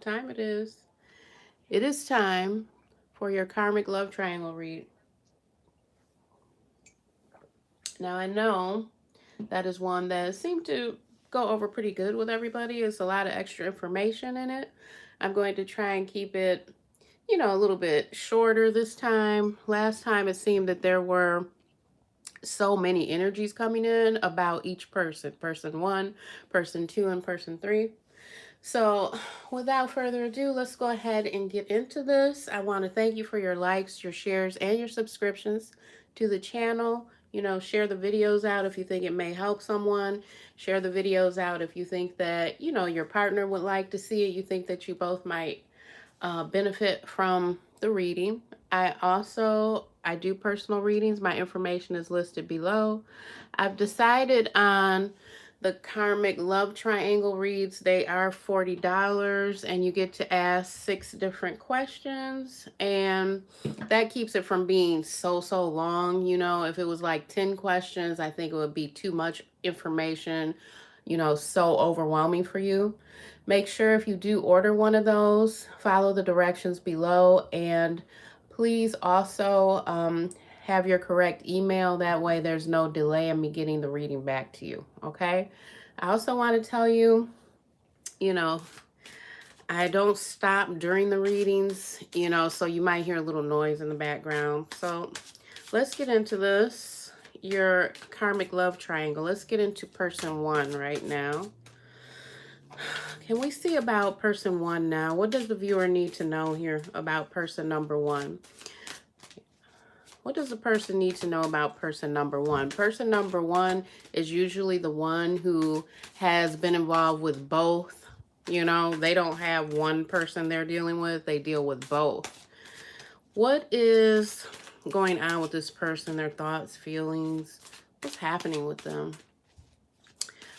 time it is. It is time for your karmic love triangle read. Now, I know that is one that seemed to go over pretty good with everybody. It's a lot of extra information in it. I'm going to try and keep it, a little bit shorter this time. Last time it seemed that there were so many energies coming in about each person, person one, person two, and person three. So, without further ado, let's go ahead and get into this. I want to thank you for your likes, your shares, and your subscriptions to the channel. Share the videos out if you think it may help someone. Share the videos out if you think that, your partner would like to see it. You think that you both might benefit from the reading. I do personal readings. My information is listed below. I've decided on the karmic love triangle reads. They are $40 and you get to ask 6 different questions, and that keeps it from being so long. If it was like 10 questions, I think it would be too much information, so overwhelming for you. Make sure if you do order one of those, follow the directions below, and please also have your correct email. That way there's no delay in me getting the reading back to you, okay? I also want to tell you, you know, I don't stop during the readings, so you might hear a little noise in the background. So let's get into this, your karmic love triangle. Let's get into person one right now. Can we see about person one now? What does the viewer need to know here about person number one? What does the person need to know about person number one? Person number one is usually the one who has been involved with both. They don't have one person they're dealing with. They deal with both. What is going on with this person? Their thoughts, feelings, what's happening with them?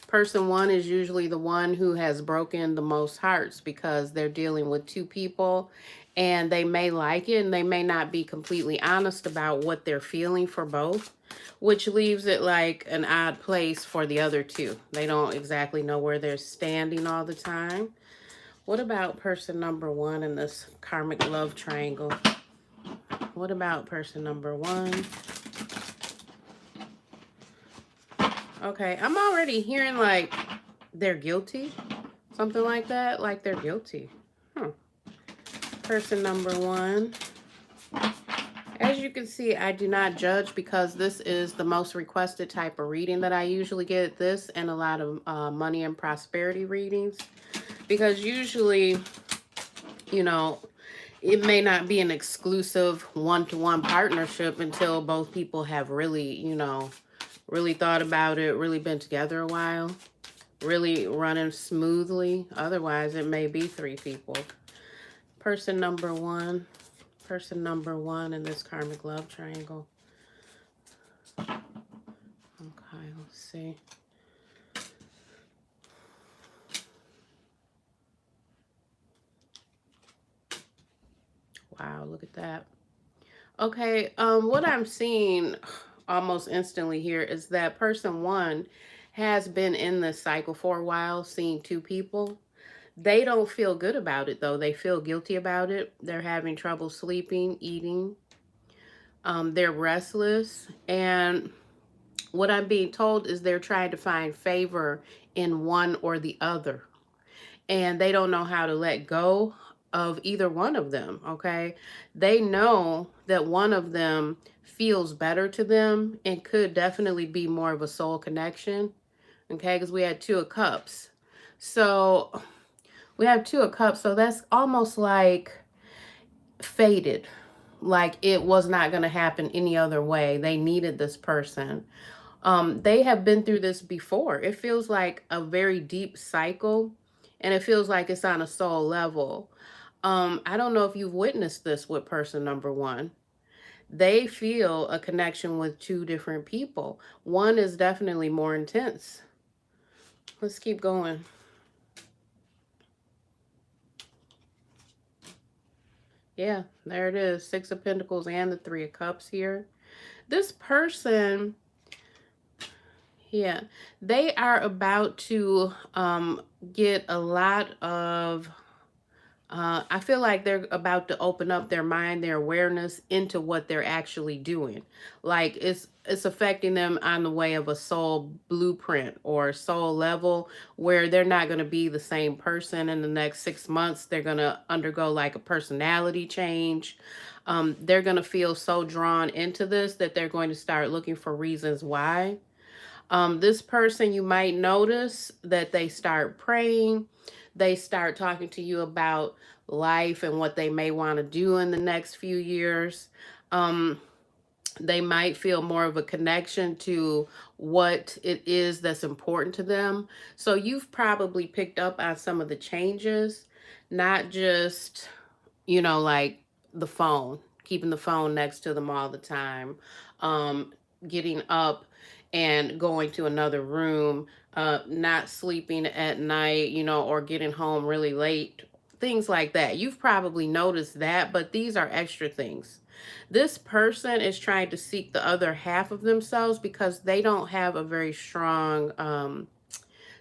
Person one is usually the one who has broken the most hearts because they're dealing with 2 people, and they may like it and they may not be completely honest about what they're feeling for both, which leaves it like an odd place for the other 2. They don't exactly know where they're standing all the time. What about person number one in this karmic love triangle? What about person number one? Okay, I'm already hearing like they're guilty. Something like that, like they're guilty. Person number one. As you can see, I do not judge because this is the most requested type of reading that I usually get. This and a lot of money and prosperity readings. Because usually, it may not be an exclusive one-to-one partnership until both people have really, really thought about it, really been together a while, really running smoothly. Otherwise, it may be 3 people. Person number one in this karmic love triangle. Okay, let's see. Wow, look at that. Okay, what I'm seeing almost instantly here is that person one has been in this cycle for a while, seeing 2 people. They don't feel good about it, though. They feel guilty about it. They're having trouble sleeping, eating. They're restless. And what I'm being told is they're trying to find favor in one or the other. And they don't know how to let go of either one of them, okay? They know that one of them feels better to them and could definitely be more of a soul connection, okay? Because we had 2 of Cups. So we have 2 of Cups, so that's almost like fated. Like it was not going to happen any other way. They needed this person. They have been through this before. It feels like a very deep cycle, and it feels like it's on a soul level. I don't know if you've witnessed this with person number one. They feel a connection with 2 different people. One is definitely more intense. Let's keep going. Yeah, there it is. 6 of Pentacles and the 3 of Cups here. This person, yeah, they are about to get a lot of I feel like they're about to open up their mind, their awareness into what they're actually doing. Like it's affecting them on the way of a soul blueprint or soul level where they're not going to be the same person in the next 6 months. They're going to undergo like a personality change. They're going to feel so drawn into this that they're going to start looking for reasons why. This person, you might notice that they start praying, they start talking to you about life and what they may want to do in the next few years. Um, they might feel more of a connection to what it is that's important to them. So you've probably picked up on some of the changes, not just, like the phone, keeping the phone next to them all the time, getting up and going to another room, not sleeping at night, or getting home really late, things like that. You've probably noticed that, but these are extra things. This person is trying to seek the other half of themselves because they don't have a very strong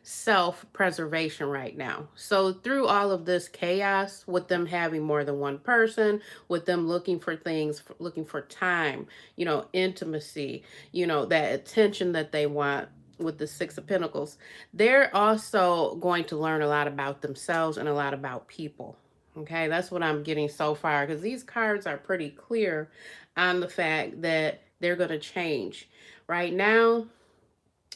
self-preservation right now. So through all of this chaos, with them having more than one person, with them looking for things, looking for time, intimacy, that attention that they want, with the Six of Pentacles, they're also going to learn a lot about themselves and a lot about people. Okay, that's what I'm getting so far, because these cards are pretty clear on the fact that they're going to change. Right now,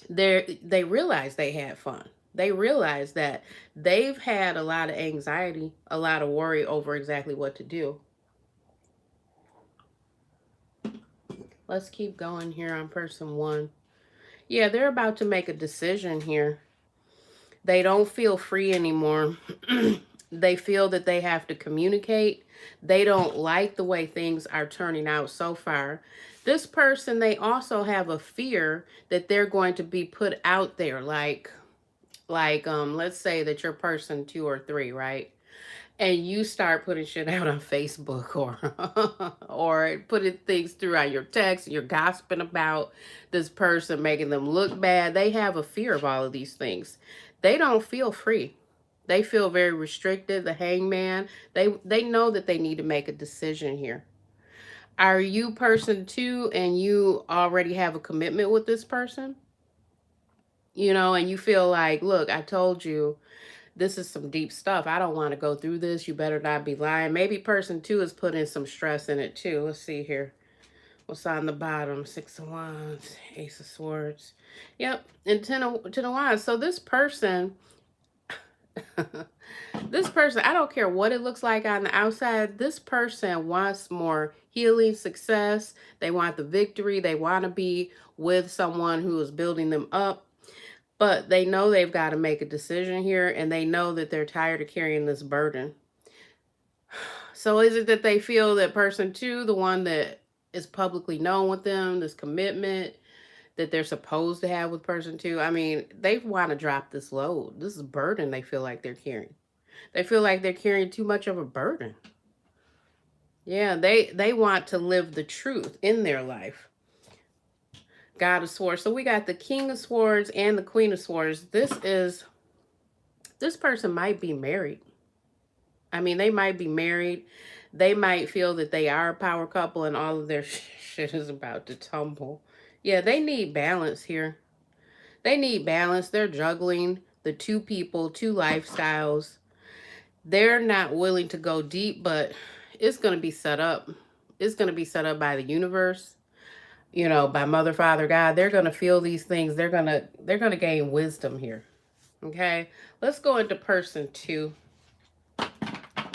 they realize they had fun. They realize that they've had a lot of anxiety, a lot of worry over exactly what to do. Let's keep going here on person one. Yeah, they're about to make a decision here. They don't feel free anymore. They feel that they have to communicate. They don't like the way things are turning out so far. This person, they also have a fear that they're going to be put out there, like let's say that you're person 2 or 3, right? And you start putting shit out on Facebook, or or putting things through on your text, you're gossiping about this person, making them look bad. They have a fear of all of these things. They don't feel free. They feel very restricted. The hangman, they know that they need to make a decision here. Are you person 2 and you already have a commitment with this person? And you feel like, look, I told you this is some deep stuff. I don't want to go through this. You better not be lying. Maybe person 2 is putting some stress in it too. Let's see here. What's on the bottom? 6 of Wands, Ace of Swords. Yep, and Ten of Wands. So this person, this person, I don't care what it looks like on the outside. This person wants more healing, success. They want the victory. They want to be with someone who is building them up. But they know they've got to make a decision here, and they know that they're tired of carrying this burden. So is it that they feel that person 2, the one that is publicly known with them, this commitment that they're supposed to have with person 2, I mean, they want to drop this load. This is a burden they feel like they're carrying. They feel like they're carrying too much of a burden. Yeah, they want to live the truth in their life. God of Swords. So we got the King of Swords and the Queen of Swords. This person might be married. I mean, they might be married. They might feel that they are a power couple and all of their shit is about to tumble. Yeah, they need balance here. They need balance. They're juggling the 2 people, 2 lifestyles. They're not willing to go deep, but it's going to be set up. It's going to be set up by the universe, by Mother, Father, God. They're going to feel these things. They're going to gain wisdom here. Okay? Let's go into person 2.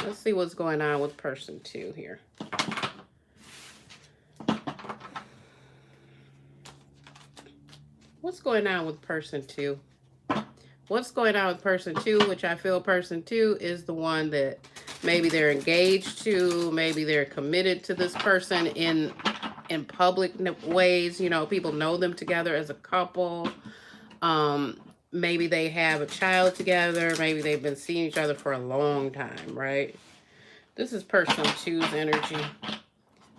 Let's see what's going on with person 2 here. What's going on with person 2? What's going on with person 2, which I feel person 2 is the one that maybe they're engaged to, maybe they're committed to this person in public ways. People know them together as a couple. Maybe they have a child together. Maybe they've been seeing each other for a long time, right? This is person 2's energy.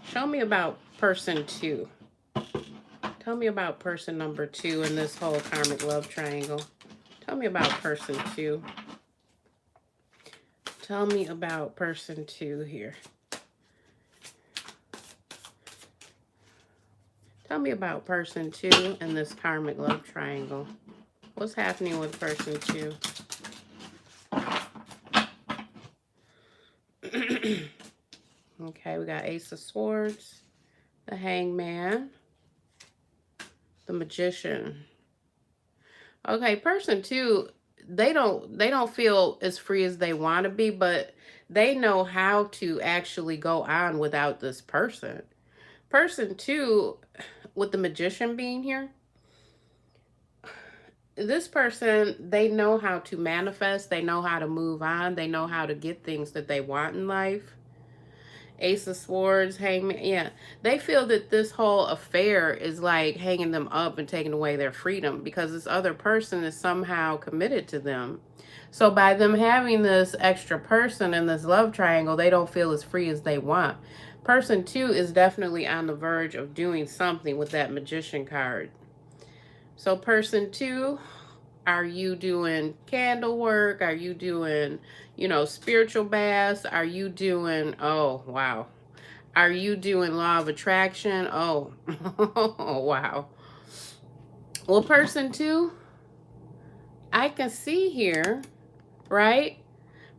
Show me about person 2. Tell me about person number 2 in this whole karmic love triangle. Tell me about person 2. Tell me about person 2 here. Tell me about person 2 and this karmic love triangle. What's happening with person 2? Okay, we got Ace of Swords, the Hangman, the Magician. Okay, person 2, they don't feel as free as they want to be, but they know how to actually go on without this person. Person 2, with the Magician being here, this person, they know how to manifest, they know how to move on, they know how to get things that they want in life. Ace of Swords, Hangman, yeah. They feel that this whole affair is like hanging them up and taking away their freedom because this other person is somehow committed to them. So by them having this extra person in this love triangle, they don't feel as free as they want. Person 2 is definitely on the verge of doing something with that Magician card. So person 2, are you doing candle work? Are you doing, spiritual baths? Are you doing, oh, wow. Are you doing law of attraction? Oh, oh, wow. Well, person 2, I can see here, right?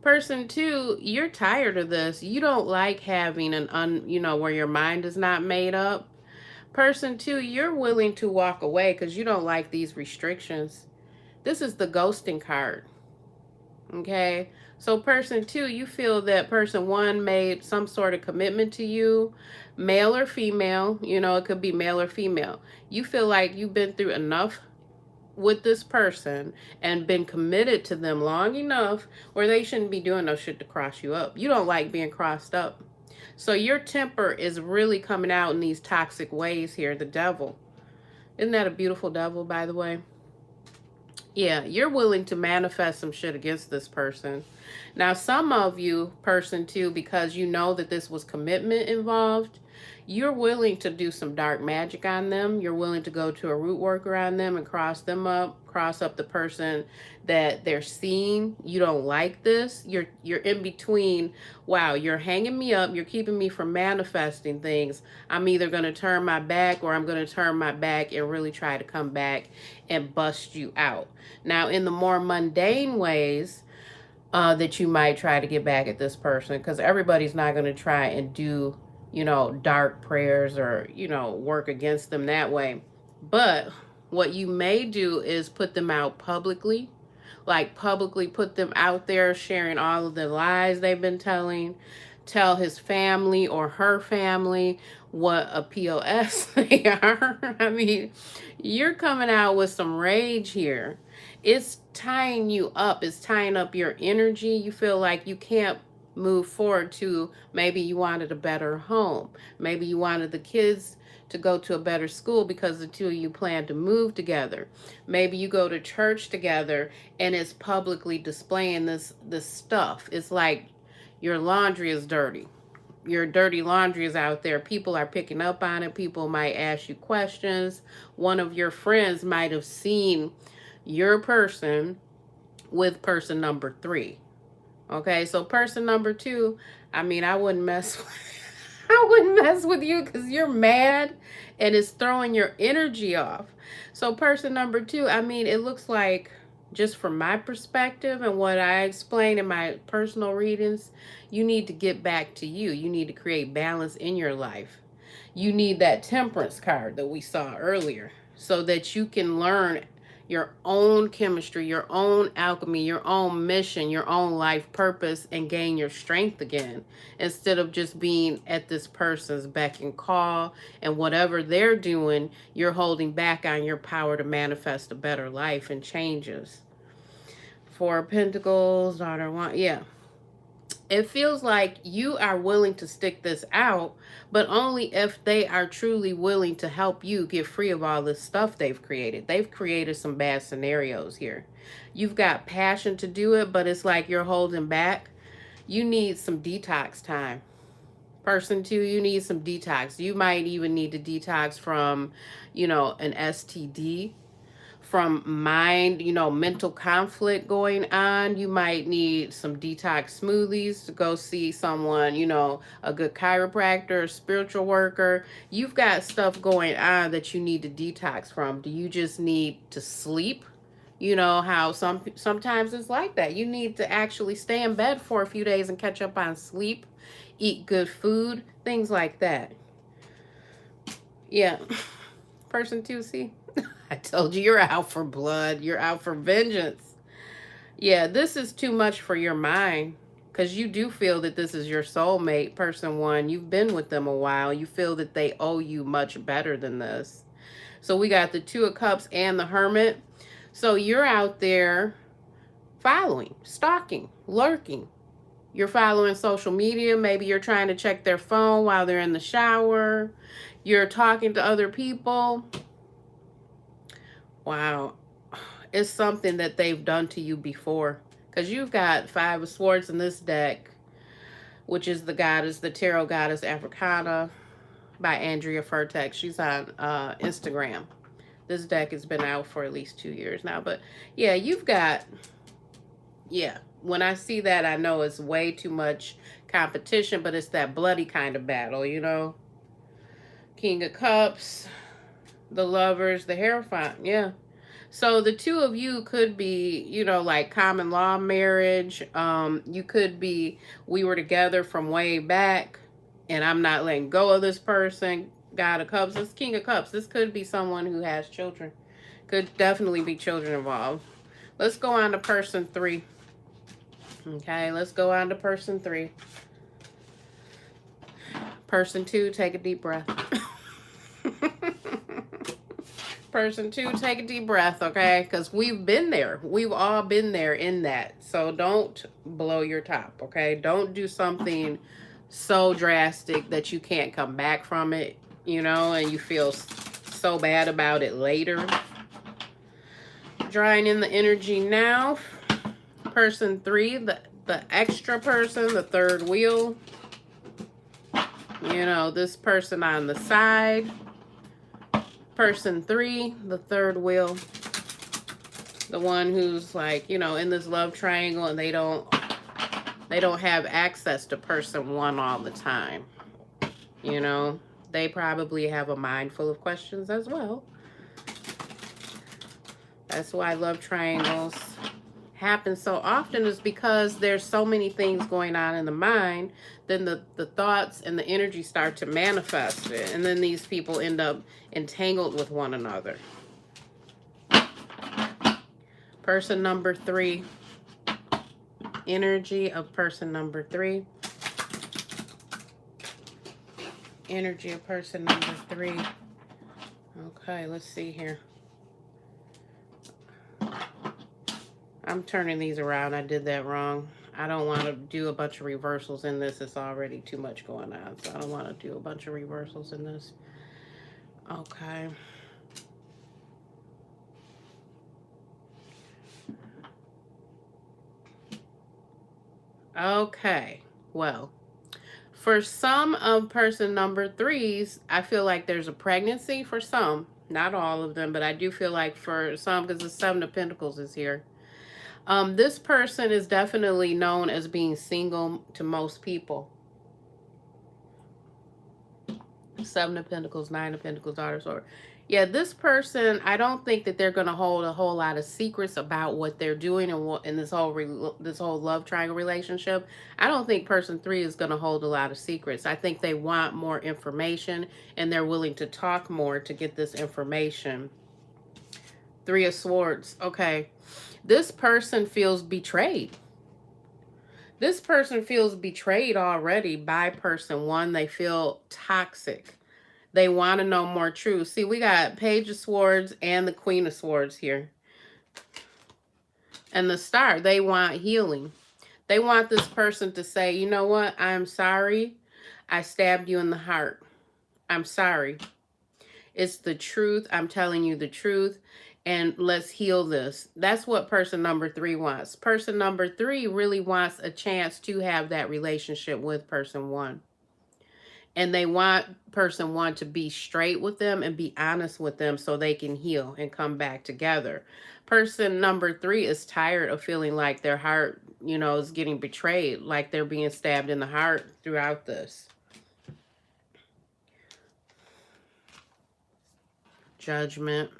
Person 2, you're tired of this. You don't like having where your mind is not made up. Person 2, you're willing to walk away because you don't like these restrictions. This is the ghosting card. Okay, so person 2, you feel that person 1 made some sort of commitment to you, male or female, it could be male or female. You feel like you've been through enough with this person and been committed to them long enough where they shouldn't be doing no shit to cross you up. You don't like being crossed up. So your temper is really coming out in these toxic ways here, the devil. Isn't that a beautiful devil, by the way? Yeah, you're willing to manifest some shit against this person. Now, some of you, person 2, because you know that this was commitment involved, you're willing to do some dark magic on them. You're willing to go to a root worker on them and cross up the person that they're seeing. You don't like this. You're in between. Wow, you're hanging me up. You're keeping me from manifesting things. I'm either going to turn my back or I'm going to turn my back and really try to come back and bust you out. Now, in the more mundane ways, that you might try to get back at this person, because everybody's not going to try and do dark prayers or work against them that way. But what you may do is put them out publicly, like publicly put them out there sharing all of the lies they've been telling. Tell his family or her family what a POS they are. I mean, you're coming out with some rage here. It's tying you up. It's tying up your energy. You feel like you can't move forward to, maybe you wanted a better home. Maybe you wanted the kids to go to a better school because the two of you plan to move together. Maybe you go to church together and it's publicly displaying this stuff. It's like your laundry is dirty. Your dirty laundry is out there. People are picking up on it. People might ask you questions. One of your friends might have seen your person with person number 3. Okay, so person number 2, I mean, I wouldn't mess with you because you're mad and it's throwing your energy off. So person number 2, I mean, it looks like, just from my perspective and what I explain in my personal readings, you need to get back to you. You need to create balance in your life. You need that temperance card that we saw earlier so that you can learn your own chemistry, your own alchemy, your own mission, your own life purpose, and gain your strength again, instead of just being at this person's beck and call, and whatever they're doing, you're holding back on your power to manifest a better life and changes. 4 of Pentacles, daughter 1, yeah. It feels like you are willing to stick this out, but only if they are truly willing to help you get free of all this stuff they've created. They've created some bad scenarios here. You've got passion to do it, but it's like you're holding back. You need some detox time. Person 2, you need some detox. You might even need to detox from, an STD from mind, mental conflict going on. You might need some detox smoothies to go see someone, a good chiropractor, a spiritual worker. You've got stuff going on that you need to detox from. Do you just need to sleep? You know how sometimes it's like that. You need to actually stay in bed for a few days and catch up on sleep, eat good food, things like that. Yeah. Person 2, see? I told you you're out for blood. You're out for vengeance. Yeah, this is too much for your mind because you do feel that this is your soulmate, person 1. You've been with them a while. You feel that they owe you much better than this. So we got the 2 of Cups and the Hermit. So you're out there following, stalking, lurking. You're following social media. Maybe you're trying to check their phone while they're in the shower. You're talking to other people. Wow. It's something that they've done to you before. Because you've got 5 of Swords in this deck, which is the tarot goddess Africana by Andrea Furtex. She's on Instagram. This deck has been out for at least 2 years now. But yeah, you've got, when I see that, I know it's way too much competition, but it's that bloody kind of battle, King of Cups, the Lovers, the Hierophant, yeah. So the 2 of you could be, like common law marriage. You could be, we were together from way back and I'm not letting go of this person. God of Cups, this King of Cups. This could be someone who has children. Could definitely be children involved. Let's go on to person 3. Okay, let's go on to person 3. Person 2, take a deep breath. Person 2, take a deep breath, okay? Because we've been there. We've all been there in that. So don't blow your top, okay? Don't do something so drastic that you can't come back from it, and you feel so bad about it later. Drawing in the energy now. Person 3, the extra person, the 3rd wheel. This person on the side. Person 3, the 3rd wheel. The one who's like, in this love triangle and they don't have access to person 1 all the time. They probably have a mind full of questions as well. That's why love triangles happen so often, is because there's so many things going on in the mind. Then the thoughts and the energy start to manifest it. And then these people end up entangled with one another. Person number 3. Energy of person number 3. Energy of person number 3. Okay, let's see here. I'm turning these around. I did that wrong. I don't want to do a bunch of reversals in this. It's already too much going on. So I don't want to do a bunch of reversals in this. Okay. Okay. Well, for some of person number 3s, I feel like there's a pregnancy for some. Not all of them, but I do feel like for some, because the 7 of Pentacles is here. This person is definitely known as being single to most people. 7 of Pentacles, 9 of Pentacles, Daughter of Swords. Yeah, this person, I don't think that they're going to hold a whole lot of secrets about what they're doing in this whole love triangle relationship. I don't think person 3 is going to hold a lot of secrets. I think they want more information and they're willing to talk more to get this information. 3 of Swords. Okay. This person feels betrayed. This person feels betrayed already by person 1. They feel toxic. They want to know more truth. See, we got Page of Swords and the Queen of Swords here. And the Star, they want healing. They want this person to say, you know what? I'm sorry. I stabbed you in the heart. I'm sorry. It's the truth. I'm telling you the truth. And let's heal this. That's what person number 3 wants. Person number 3 really wants a chance to have that relationship with person 1. And person one to be straight with them and be honest with them so they can heal and come back together. Person number three is tired of feeling like their heart, is getting betrayed, like they're being stabbed in the heart throughout this. Judgment.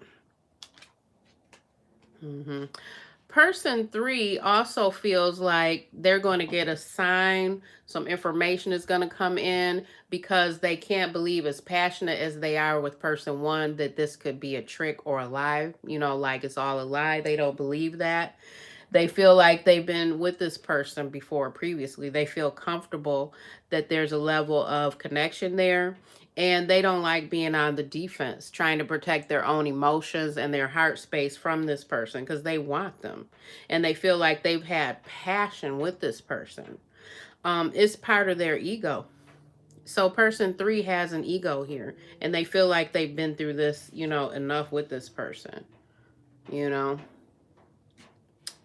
Person three also feels like they're going to get a sign, some information is going to come in, because they can't believe, as passionate as they are with person one, that this could be a trick or a lie, like it's all a lie. They don't believe that. They feel like they've been with this person before previously. They feel comfortable that there's a level of connection there. And they don't like being on the defense, trying to protect their own emotions and their heart space from this person, because they want them. And they feel like they've had passion with this person. It's part of their ego. So person three has an ego here. And they feel like they've been through this, enough with this person.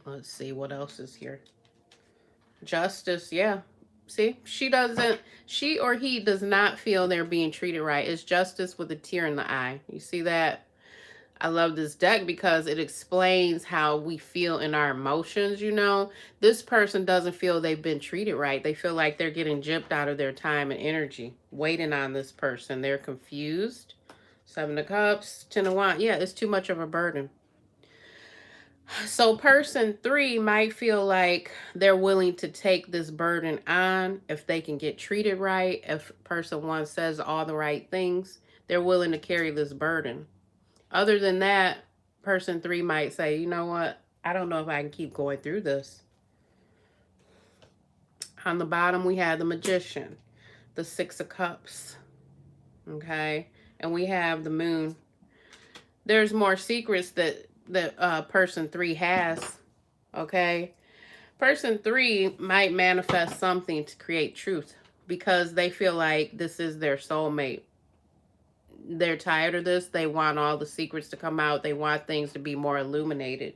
Let's see what else is here. Justice, yeah. See, she or he does not feel they're being treated right. It's justice with a tear in the eye. You see that? I love this deck because it explains how we feel in our emotions, This person doesn't feel they've been treated right. They feel like they're getting gypped out of their time and energy, waiting on this person. They're confused. Seven of Cups, Ten of Wands. Yeah, it's too much of a burden. So person three might feel like they're willing to take this burden on if they can get treated right. If person one says all the right things, they're willing to carry this burden. Other than that, person three might say, you know what? I don't know if I can keep going through this. On the bottom, we have the Magician, the Six of Cups. Okay. And we have the Moon. There's more secrets that person three has. Okay. Person three might manifest something to create truth because they feel like this is their soulmate. They're tired of this. They want all the secrets to come out. They want things to be more illuminated.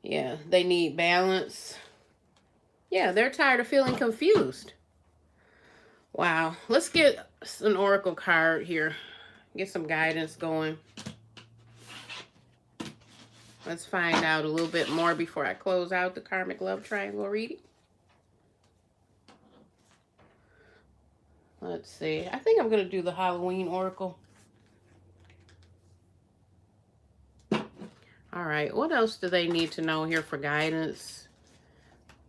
Yeah, they need balance. Yeah, they're tired of feeling confused. Wow. Let's get an oracle card here. Get some guidance going. Let's find out a little bit more before I close out the Karmic Love Triangle reading. Let's see. I think I'm going to do the Halloween Oracle. All right. What else do they need to know here for guidance?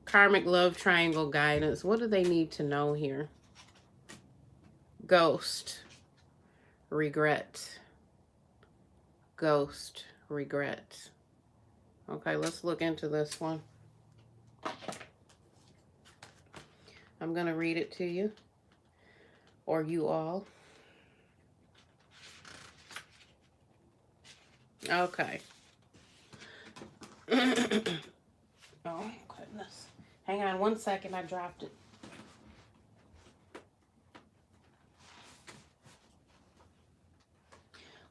Karmic Love Triangle guidance. What do they need to know here? Ghost. Regret. Ghost. Regret. Okay, let's look into this one. I'm going to read it to you. Or you all. Okay. Oh, goodness. Hang on one second. I dropped it.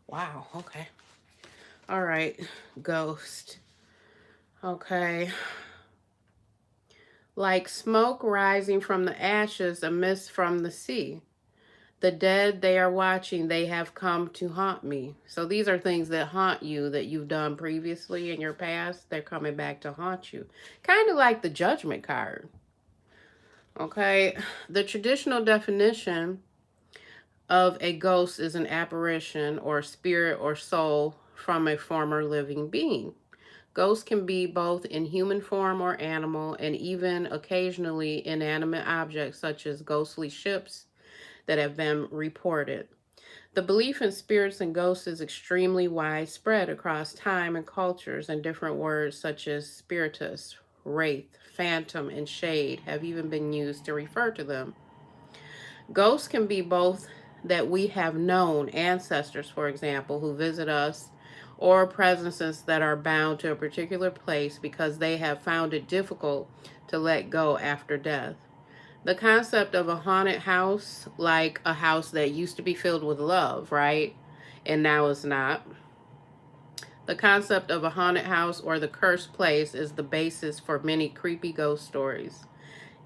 Wow. Okay. All right. Ghost. Okay. Like smoke rising from the ashes, a mist from the sea. The dead they are watching, they have come to haunt me. So these are things that haunt you that you've done previously in your past. They're coming back to haunt you. Kind of like the Judgment card. Okay. The traditional definition of a ghost is an apparition or spirit or soul from a former living being. Ghosts can be both in human form or animal, and even occasionally inanimate objects such as ghostly ships that have been reported. The belief in spirits and ghosts is extremely widespread across time and cultures, and different words such as spiritus, wraith, phantom, and shade have even been used to refer to them. Ghosts can be both that we have known, ancestors, for example, who visit us, or presences that are bound to a particular place because they have found it difficult to let go after death. The concept of a haunted house, like a house that used to be filled with love, right? And now it's not. The concept of a haunted house or the cursed place is the basis for many creepy ghost stories.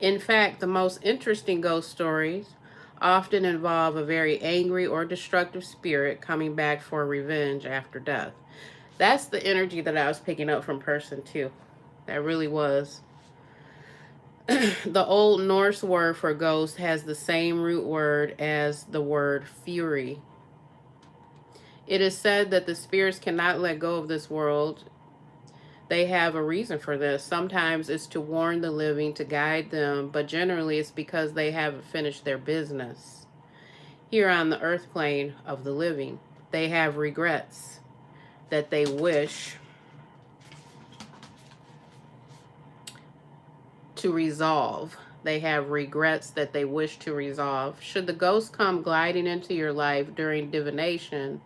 In fact, the most interesting ghost stories often involve a very angry or destructive spirit coming back for revenge after death. That's the energy that I was picking up from person two. That really was. The Old Norse word for ghost has the same root word as the word fury. It is said that the spirits cannot let go of this world. They have a reason for this. Sometimes it's to warn the living, to guide them, but generally it's because they haven't finished their business here on the earth plane of the living. They have regrets that they wish to resolve. They have regrets that they wish to resolve. Should the ghost come gliding into your life during divination,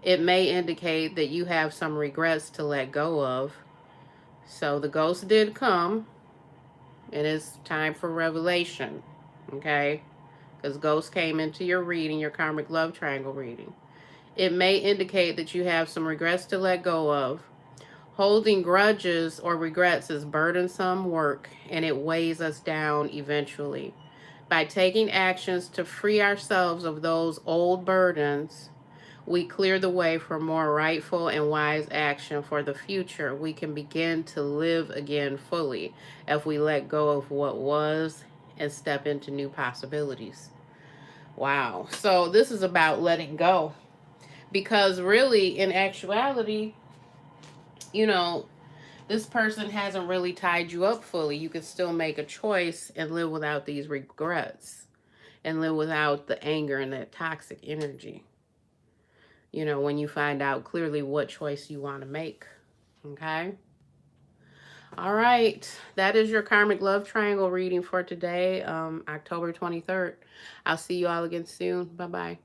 it may indicate that you have some regrets to let go of. So the ghost did come, and it's time for revelation, okay? Because ghosts came into your reading, your karmic love triangle reading. It may indicate that you have some regrets to let go of. Holding grudges or regrets is burdensome work, and it weighs us down eventually. By taking actions to free ourselves of those old burdens, we clear the way for more rightful and wise action for the future. We can begin to live again fully if we let go of what was and step into new possibilities. Wow. So this is about letting go. Because really, in actuality, you know, this person hasn't really tied you up fully. You can still make a choice and live without these regrets and live without the anger and that toxic energy. When you find out clearly what choice you want to make. Okay? All right. That is your karmic love triangle reading for today, October 23rd. I'll see you all again soon. Bye-bye.